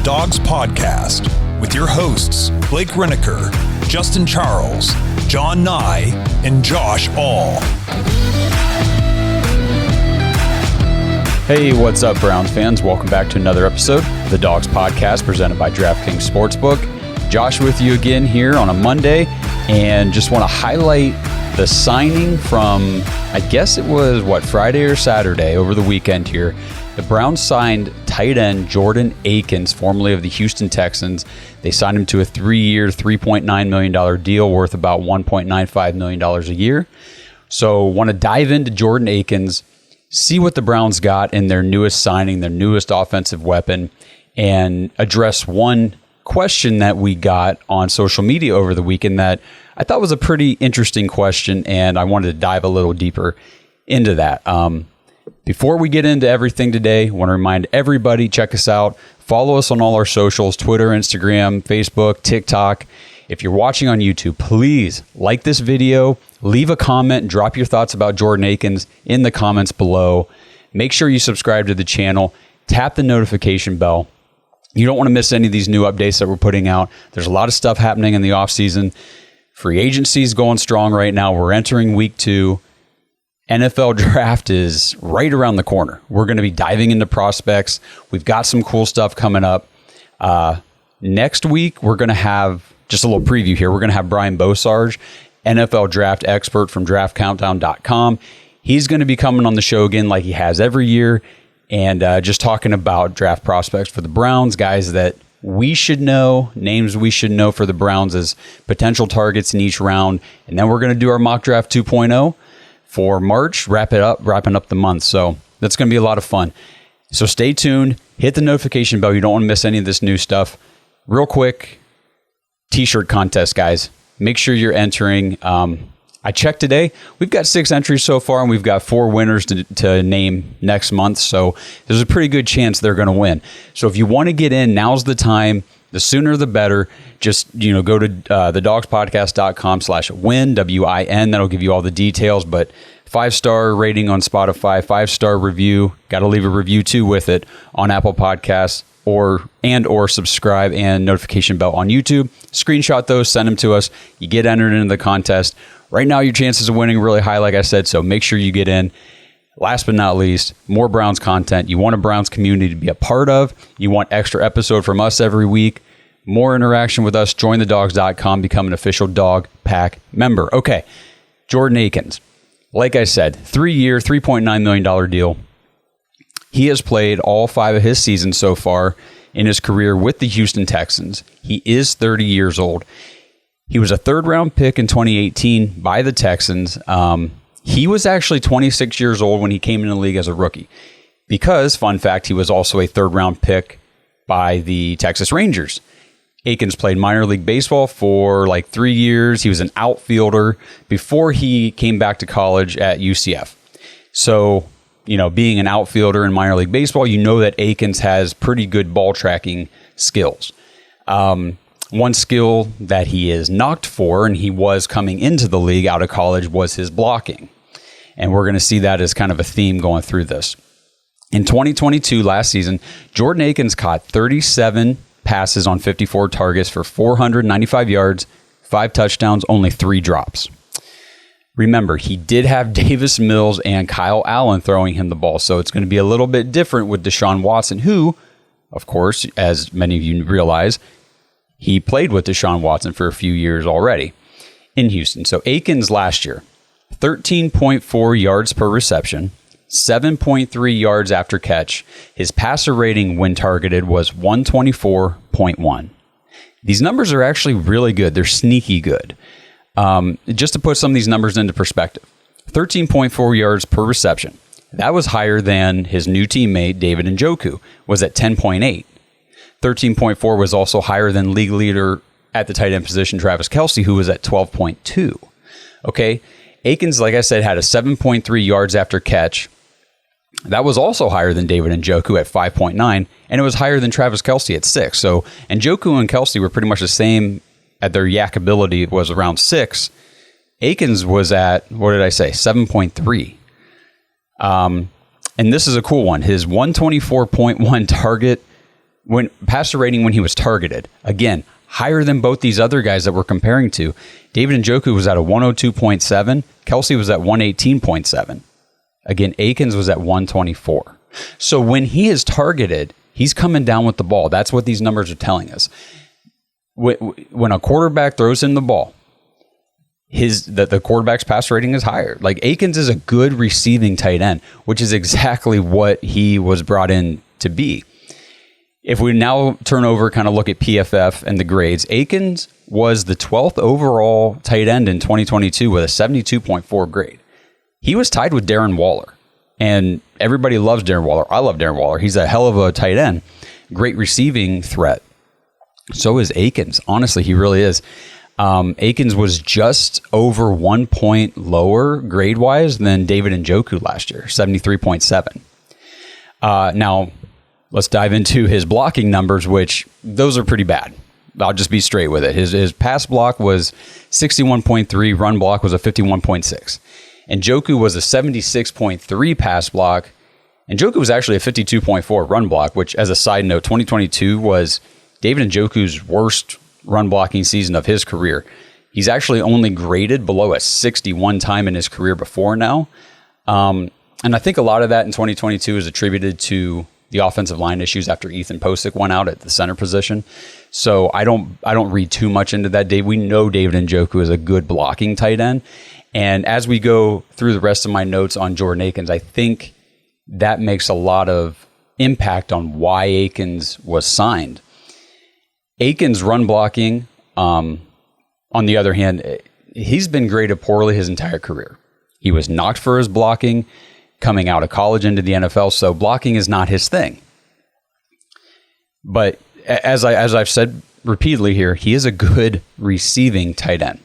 Dawgs Podcast with your hosts, Blake Riniker, Justin Charles, John Nye, and Josh All. Hey, what's up, Browns fans? Welcome back to another episode of the Dawgs Podcast presented by DraftKings Sportsbook. Josh with you again here on a Monday, and just want to highlight the signing from, I guess it was, Friday or Saturday over the weekend here. The Browns signed tight end Jordan Akins, formerly of the Houston Texans. They signed him to a 3-year, $3.9 million deal worth about $1.95 million a year. So want to dive into Jordan Akins, see what the Browns got in their newest signing, their newest offensive weapon, and address one question that we got on social media over the weekend that I thought was a pretty interesting question, and I wanted to dive a little deeper into that. Before we get into everything today, I want to remind everybody, check us out. Follow us on all our socials, Twitter, Instagram, Facebook, TikTok. If you're watching on YouTube, please like this video, leave a comment, and drop your thoughts about Jordan Akins in the comments below. Make sure you subscribe to the channel. Tap the notification bell. You don't want to miss any of these new updates that we're putting out. There's a lot of stuff happening in the offseason. Free agency is going strong right now. We're entering week 2. NFL draft is right around the corner. We're going to be diving into prospects. We've got some cool stuff coming up. Next week, we're going to have just a little preview here. We're going to have Brian Bosarge, NFL draft expert from draftcountdown.com. He's going to be coming on the show again like he has every year and just talking about draft prospects for the Browns, guys that we should know, names we should know for the Browns as potential targets in each round. And then we're going to do our mock draft 2.0 for March, wrapping up the month. So that's going to be a lot of fun. So stay tuned, hit the notification bell. You don't want to miss any of this new stuff. Real quick, t-shirt contest, guys. Make sure you're entering. I checked today. We've got 6 entries so far, and we've got 4 winners to name next month. So there's a pretty good chance they're going to win. So if you want to get in, now's the time. The sooner the better. Just go to thedawgspodcast.com/win, WIN. That'll give you all the details. But 5-star rating on Spotify, 5-star review. Got to leave a review too with it on Apple Podcasts, or subscribe and notification bell on YouTube. Screenshot those, send them to us. You get entered into the contest. Right now, your chances of winning are really high, like I said. So make sure you get in. Last but not least, more Browns content. You want a Browns community to be a part of. You want extra episode from us every week. More interaction with us. Join thedawgs.com. Become an official Dog Pack member. Okay, Jordan Akins. Like I said, 3-year, $3.9 million deal. He has played all 5 of his seasons so far in his career with the Houston Texans. He is 30 years old. He was a 3rd-round pick in 2018 by the Texans. He was actually 26 years old when he came into the league as a rookie because, fun fact, he was also a 3rd-round pick by the Texas Rangers. Akins played minor league baseball for like 3 years. He was an outfielder before he came back to college at UCF. So, being an outfielder in minor league baseball, you know that Akins has pretty good ball tracking skills. One skill that he is knocked for, and he was coming into the league out of college, was his blocking. And we're going to see that as kind of a theme going through this. In 2022, last season, Jordan Akins caught 37 passes on 54 targets for 495 yards, 5 touchdowns, only 3 drops. Remember, he did have Davis Mills and Kyle Allen throwing him the ball, so it's going to be a little bit different with Deshaun Watson, who, of course, as many of you realize, he played with Deshaun Watson for a few years already in Houston. So Akins last year, 13.4 yards per reception, 7.3 yards after catch. His passer rating when targeted was 124.1. These numbers are actually really good. They're sneaky good. Just to put some of these numbers into perspective, 13.4 yards per reception. That was higher than his new teammate, David Njoku, was at 10.8. 13.4 was also higher than league leader at the tight end position, Travis Kelce, who was at 12.2. Okay, Akins, like I said, had a 7.3 yards after catch. That was also higher than David Njoku at 5.9, and it was higher than Travis Kelce at 6. So Njoku and Kelce were pretty much the same at their yak ability. It was around 6. Akins was at, 7.3. And this is a cool one. His 124.1 target when passer rating when he was targeted, again, higher than both these other guys that we're comparing to. David Njoku was at a 102.7. Kelsey was at 118.7. Again, Akins was at 124. So when he is targeted, he's coming down with the ball. That's what these numbers are telling us. When a quarterback throws in the ball, the quarterback's pass rating is higher. Like, Akins is a good receiving tight end, which is exactly what he was brought in to be. If we now turn over, kind of look at PFF and the grades, Akins was the 12th overall tight end in 2022 with a 72.4 grade. He was tied with Darren Waller, and everybody loves Darren Waller. I love Darren Waller. He's a hell of a tight end, great receiving threat. So is Akins. Honestly, he really is. Akins was just over 1 point lower grade-wise than David Njoku last year, 73.7. Now, let's dive into his blocking numbers, which those are pretty bad. I'll just be straight with it. His pass block was 61.3, run block was a 51.6. Njoku was a 76.3 pass block. Njoku was actually a 52.4 run block, which, as a side note, 2022 was David Njoku's worst run blocking season of his career. He's actually only graded below a 61 time in his career before now. And I think a lot of that in 2022 is attributed to the offensive line issues after Ethan Posick went out at the center position. So I don't read too much into that. We know David Njoku is a good blocking tight end. And as we go through the rest of my notes on Jordan Akins, I think that makes a lot of impact on why Akins was signed. Akins' run blocking, on the other hand, he's been graded poorly his entire career. He was knocked for his blocking coming out of college into the NFL, so blocking is not his thing. But as I've said repeatedly here, he is a good receiving tight end.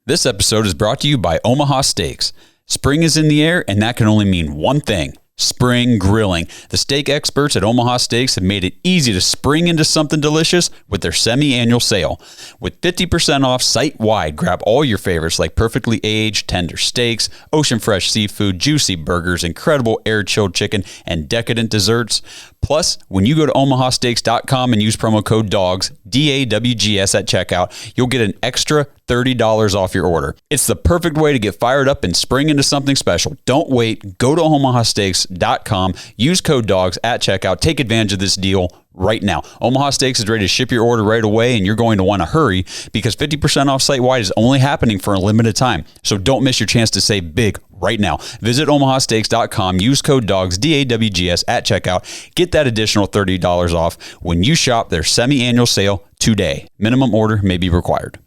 This episode is brought to you by Omaha Steaks. Spring is in the air, and that can only mean one thing: spring grilling. The steak experts at Omaha Steaks have made it easy to spring into something delicious with their semi-annual sale. With 50% off site-wide, grab all your favorites like perfectly aged, tender steaks, ocean fresh seafood, juicy burgers, incredible air-chilled chicken, and decadent desserts. Plus, when you go to omahasteaks.com and use promo code DAWGS, DAWGS at checkout, you'll get an extra $30 off your order. It's the perfect way to get fired up and spring into something special. Don't wait. Go to omahasteaks.com, use code DAWGS at checkout. Take advantage of this deal right now. Omaha Steaks is ready to ship your order right away, and you're going to want to hurry because 50% off site-wide is only happening for a limited time. So don't miss your chance to save big right now. Visit omahasteaks.com, use code DAWGS, DAWGS at checkout. Get that additional $30 off when you shop their semi-annual sale today. Minimum order may be required.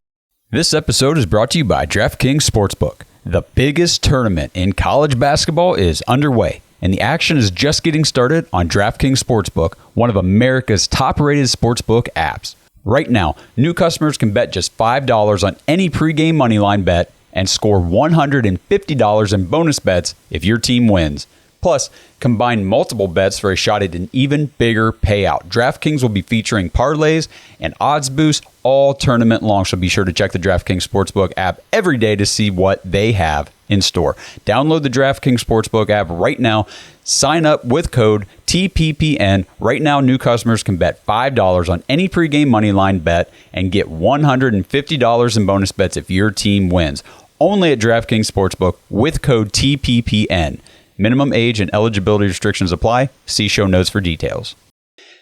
This episode is brought to you by DraftKings Sportsbook. The biggest tournament in college basketball is underway, and the action is just getting started on DraftKings Sportsbook, one of America's top-rated sportsbook apps. Right now, new customers can bet just $5 on any pregame moneyline bet and score $150 in bonus bets if your team wins. Plus, combine multiple bets for a shot at an even bigger payout. DraftKings will be featuring parlays and odds boosts all tournament long, so be sure to check the DraftKings Sportsbook app every day to see what they have in store. Download the DraftKings Sportsbook app right now. Sign up with code TPPN. Right now, new customers can bet $5 on any pregame moneyline bet and get $150 in bonus bets if your team wins. Only at DraftKings Sportsbook with code TPPN. Minimum age and eligibility restrictions apply. See show notes for details.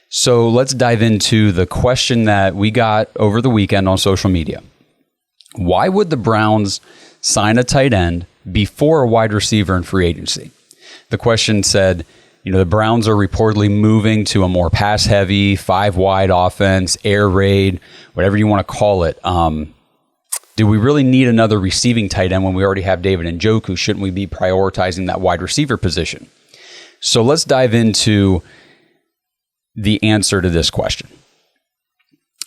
So let's dive into the question that we got over the weekend on social media. Why would the Browns sign a tight end before a wide receiver in free agency? The question said, the Browns are reportedly moving to a more pass-heavy, 5-wide offense, air raid, whatever you want to call it. Do we really need another receiving tight end when we already have David Njoku? Shouldn't we be prioritizing that wide receiver position? So let's dive into the answer to this question.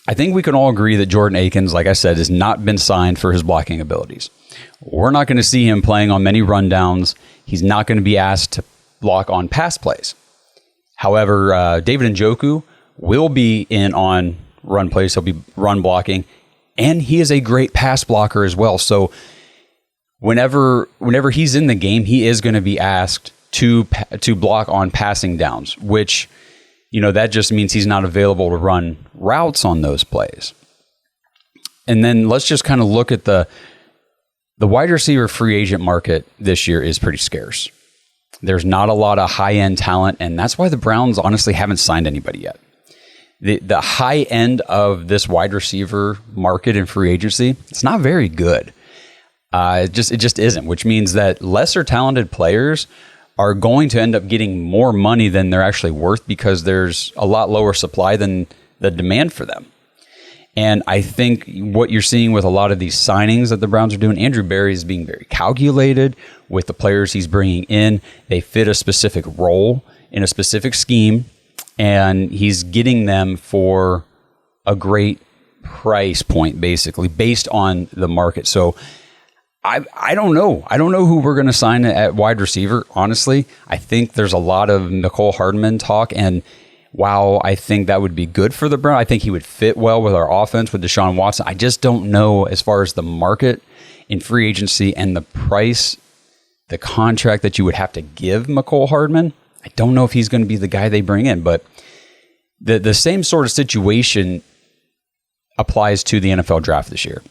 I think we can all agree that Jordan Akins, like I said, has not been signed for his blocking abilities. We're not going to see him playing on many rundowns. He's not going to be asked to block on pass plays. However, David Njoku will be in on run plays. He'll be run blocking. And he is a great pass blocker as well. So whenever he's in the game, he is going to be asked to block on passing downs, which that just means he's not available to run routes on those plays. And then let's just kind of look at the wide receiver free agent market this year is pretty scarce. There's not a lot of high-end talent, and that's why the Browns honestly haven't signed anybody yet. The high end of this wide receiver market in free agency, it's not very good. It just isn't, which means that lesser talented players are going to end up getting more money than they're actually worth because there's a lot lower supply than the demand for them. And I think what you're seeing with a lot of these signings that the Browns are doing, Andrew Berry is being very calculated with the players he's bringing in. They fit a specific role in a specific scheme, and he's getting them for a great price point, basically, based on the market. So I don't know. I don't know who we're going to sign at wide receiver, honestly. I think there's a lot of Mecole Hardman talk, and while I think that would be good for the Browns, I think he would fit well with our offense with Deshaun Watson. I just don't know as far as the market in free agency and the price, the contract that you would have to give Mecole Hardman. I don't know if he's going to be the guy they bring in, but the same sort of situation applies to the NFL draft this year.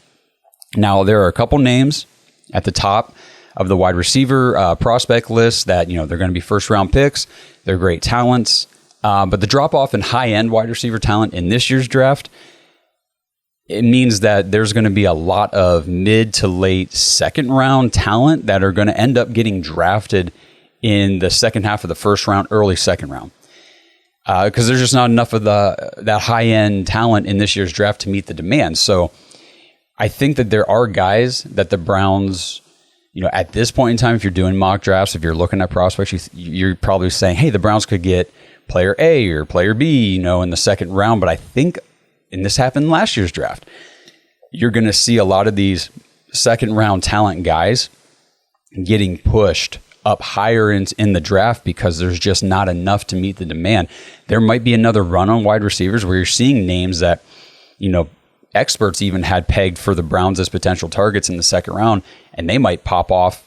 Now, there are a couple names at the top of the wide receiver prospect list that, they're going to be first-round picks. They're great talents. But the drop-off in high-end wide receiver talent in this year's draft, it means that there's going to be a lot of mid to late second-round talent that are going to end up getting drafted in the second half of the first round, early second round. Because there's just not enough of that high-end talent in this year's draft to meet the demand. So I think that there are guys that the Browns, at this point in time, if you're doing mock drafts, if you're looking at prospects, you're probably saying, hey, the Browns could get player A or player B, in the second round. But I think, and this happened last year's draft, you're going to see a lot of these second round talent guys getting pushed up higher in the draft because there's just not enough to meet the demand. There might be another run on wide receivers where you're seeing names that, experts even had pegged for the Browns as potential targets in the second round, and they might pop off,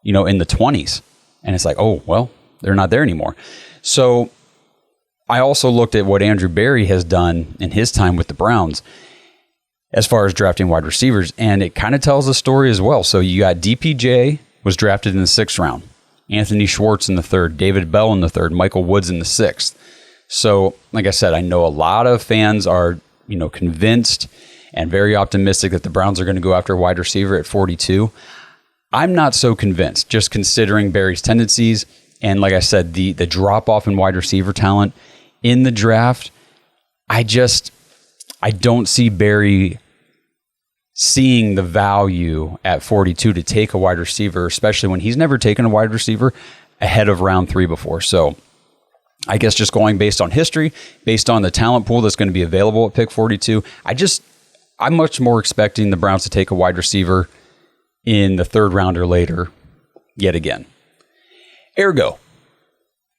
in the 20s. And it's like, oh, well, they're not there anymore. So I also looked at what Andrew Berry has done in his time with the Browns as far as drafting wide receivers, and it kind of tells a story as well. So you got DPJ was drafted in the 6th round, Anthony Schwartz in the 3rd, David Bell in the 3rd, Michael Woods in the 6th. So, like I said, I know a lot of fans are, convinced and very optimistic that the Browns are going to go after a wide receiver at 42. I'm not so convinced, just considering Berry's tendencies. And like I said, the drop-off in wide receiver talent in the draft, I don't see Berry seeing the value at 42 to take a wide receiver, especially when he's never taken a wide receiver ahead of round 3 before. So I guess just going based on history, based on the talent pool that's going to be available at pick 42, I'm much more expecting the Browns to take a wide receiver in the 3rd round or later yet again. Ergo,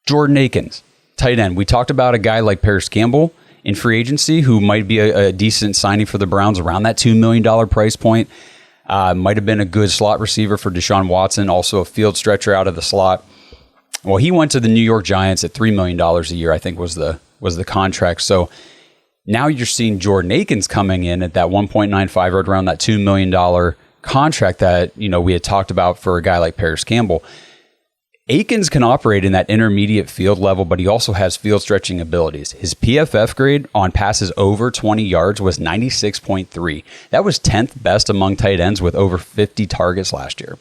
Jordan Akins, tight end. We talked about a guy like Paris Campbell in free agency who might be a decent signing for the Browns around that $2 million price point. Might have been a good slot receiver for Deshaun Watson, also a field stretcher out of the slot. Well, he went to the New York Giants at $3 million a year, I think was the contract. So now you're seeing Jordan Akins coming in at that 1.95 right around that $2 million contract that, we had talked about for a guy like Paris Campbell. Akins can operate in that intermediate field level, but he also has field stretching abilities. His PFF grade on passes over 20 yards was 96.3. That was 10th best among tight ends with over 50 targets last year.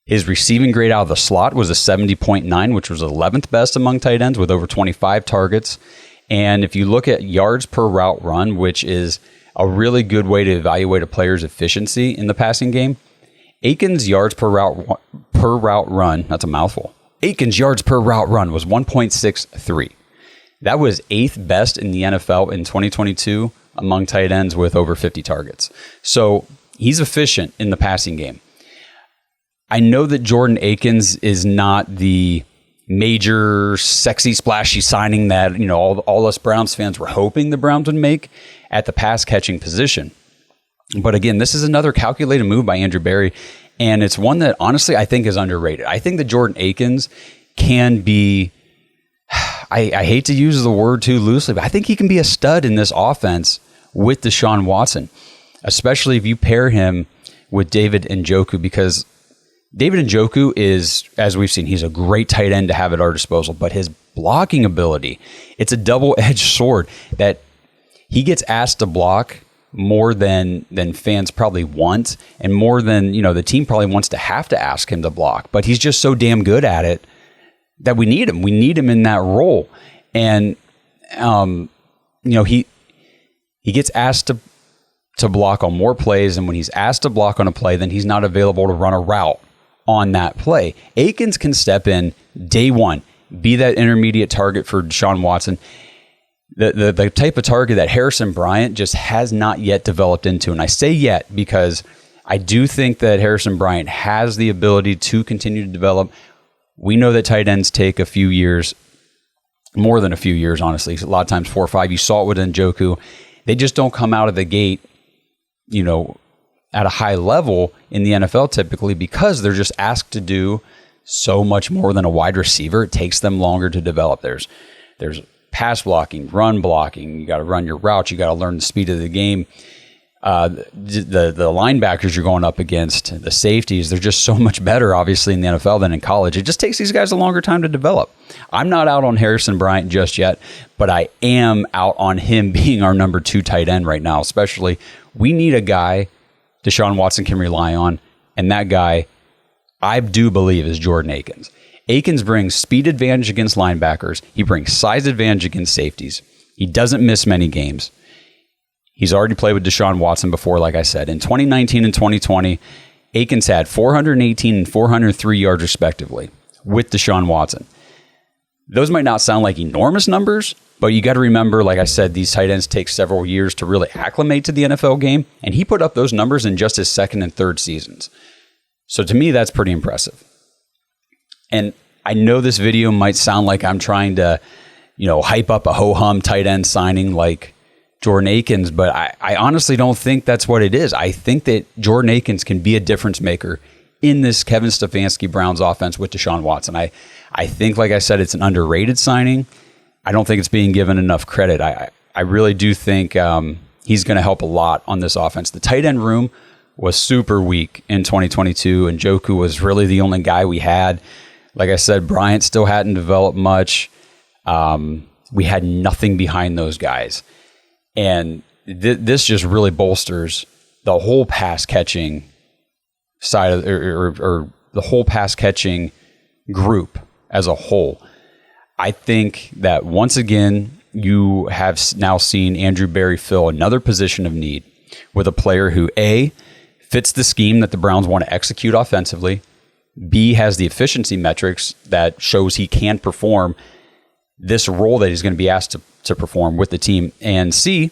His receiving grade out of the slot was a 70.9, which was 11th best among tight ends with over 25 targets. And if you look at yards per route run, which is a really good way to evaluate a player's efficiency in the passing game, Akins' yards per route run, that's a mouthful. Akins' yards per route run was 1.63. That was 8th best in the NFL in 2022 among tight ends with over 50 targets. So he's efficient in the passing game. I know that Jordan Akins is not the major, sexy, splashy signing that all us Browns fans were hoping the Browns would make at the pass-catching position. But again, this is another calculated move by Andrew Berry, and it's one that honestly I think is underrated. I think that Jordan Akins can be, I hate to use the word too loosely, but I think he can be a stud in this offense with Deshaun Watson, especially if you pair him with David Njoku, because David Njoku is, as we've seen, he's a great tight end to have at our disposal, but his blocking ability, it's a double-edged sword that he gets asked to block more than fans probably want, and more than, the team probably wants to have to ask him to block. But he's just so damn good at it that we need him. We need him in that role. And, he gets asked to block on more plays, and when he's asked to block on a play, then he's not available to run a route on that play. Akins can step in day one, be that intermediate target for Deshaun Watson, the type of target that Harrison Bryant just has not yet developed into. And I say yet because I do think that Harrison Bryant has the ability to continue to develop. We know that tight ends take a few years, more than a few years, honestly. A lot of times 4 or 5. You saw it with Njoku. They just don't come out of the gate, at a high level in the NFL typically, because they're just asked to do so much more than a wide receiver. It takes them longer to develop. There's pass blocking, run blocking. You got to run your routes. You got to learn the speed of the game. The linebackers you're going up against, the safeties, they're just so much better, obviously, in the NFL than in college. It just takes these guys a longer time to develop. I'm not out on Harrison Bryant just yet, but I am out on him being our number 2 tight end right now. Especially, we need a guy Deshaun Watson can rely on, and that guy, I do believe, is Jordan Akins. Akins brings speed advantage against linebackers. He brings size advantage against safeties. He doesn't miss many games. He's already played with Deshaun Watson before, like I said. In 2019 and 2020, Akins had 418 and 403 yards respectively with Deshaun Watson. Those might not sound like enormous numbers, but you got to remember, like I said, these tight ends take several years to really acclimate to the NFL game, and he put up those numbers in just his second and third seasons. So to me, that's pretty impressive. And I know this video might sound like I'm trying to, hype up a ho-hum tight end signing like Jordan Akins, but I honestly don't think that's what it is. I think that Jordan Akins can be a difference maker in this Kevin Stefanski Browns offense with Deshaun Watson. I think, like I said, it's an underrated signing. I don't think it's being given enough credit. I really do think he's going to help a lot on this offense. The tight end room was super weak in 2022, and Njoku was really the only guy we had. Like I said, Bryant still hadn't developed much. We had nothing behind those guys. And this just really bolsters the whole pass catching side of, or the whole pass catching group as a whole. I think that once again, you have now seen Andrew Berry fill another position of need with a player who, A, fits the scheme that the Browns want to execute offensively, B, has the efficiency metrics that shows he can perform this role that he's going to be asked to perform with the team, and C,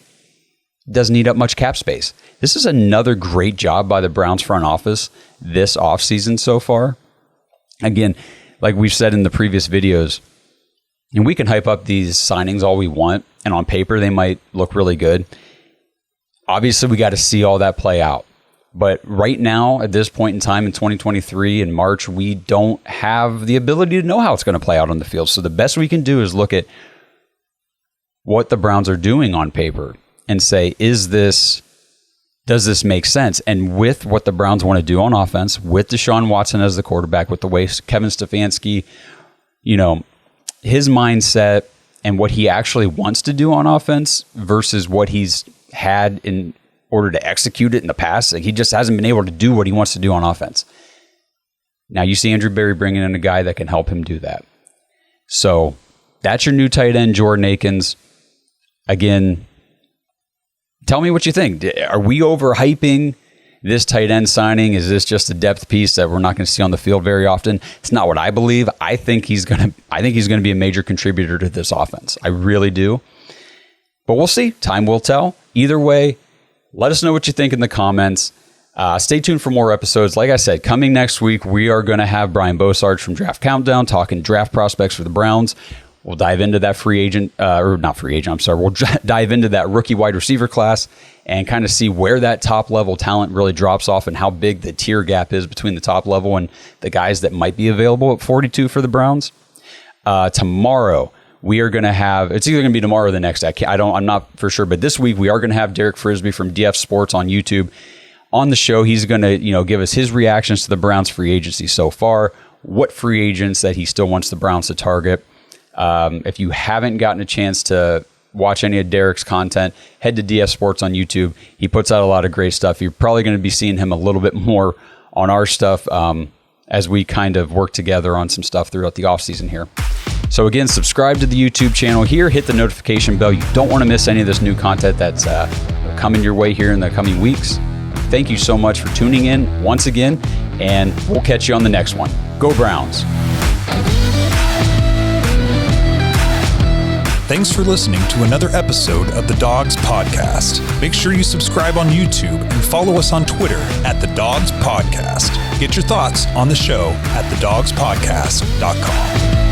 doesn't eat up much cap space. This is another great job by the Browns front office this offseason so far. Again, like we've said in the previous videos, and we can hype up these signings all we want, and on paper they might look really good. Obviously, we got to see all that play out. But right now, at this point in time in 2023, in March, we don't have the ability to know how it's going to play out on the field. So the best we can do is look at what the Browns are doing on paper and say, does this make sense? And with what the Browns want to do on offense, with Deshaun Watson as the quarterback, with the way Kevin Stefanski, his mindset and what he actually wants to do on offense versus what he's had in order to execute it in the past. Like, he just hasn't been able to do what he wants to do on offense. Now you see Andrew Berry bringing in a guy that can help him do that. So that's your new tight end, Jordan Akins. Again, tell me what you think. Are we overhyping this tight end signing? Is this just a depth piece that we're not going to see on the field very often? It's not what I believe. I think he's going to be a major contributor to this offense. I really do. But we'll see. Time will tell. Either way, let us know what you think in the comments. Stay tuned for more episodes. Like I said, coming next week, we are going to have Brian Bosarge from Draft Countdown talking draft prospects for the Browns. We'll dive into that We'll dive into that rookie wide receiver class and kind of see where that top level talent really drops off and how big the tier gap is between the top level and the guys that might be available at 42 for the Browns. Tomorrow, we are going to have, it's either going to be tomorrow or the next day. I'm not for sure, but this week we are going to have Derek Frisbee from DF Sports on YouTube on the show. He's going to, give us his reactions to the Browns free agency so far, what free agents that he still wants the Browns to target. If you haven't gotten a chance to watch any of Derek's content, head to DF Sports on YouTube. He puts out a lot of great stuff. You're probably going to be seeing him a little bit more on our stuff as we kind of work together on some stuff throughout the offseason here. So again, subscribe to the YouTube channel here, hit the notification bell. You don't want to miss any of this new content that's coming your way here in the coming weeks. Thank you so much for tuning in once again, and we'll catch you on the next one. Go Browns. Thanks for listening to another episode of the Dawgs Podcast. Make sure you subscribe on YouTube and follow us on Twitter at the Dawgs Podcast. Get your thoughts on the show at thedawgspodcast.com.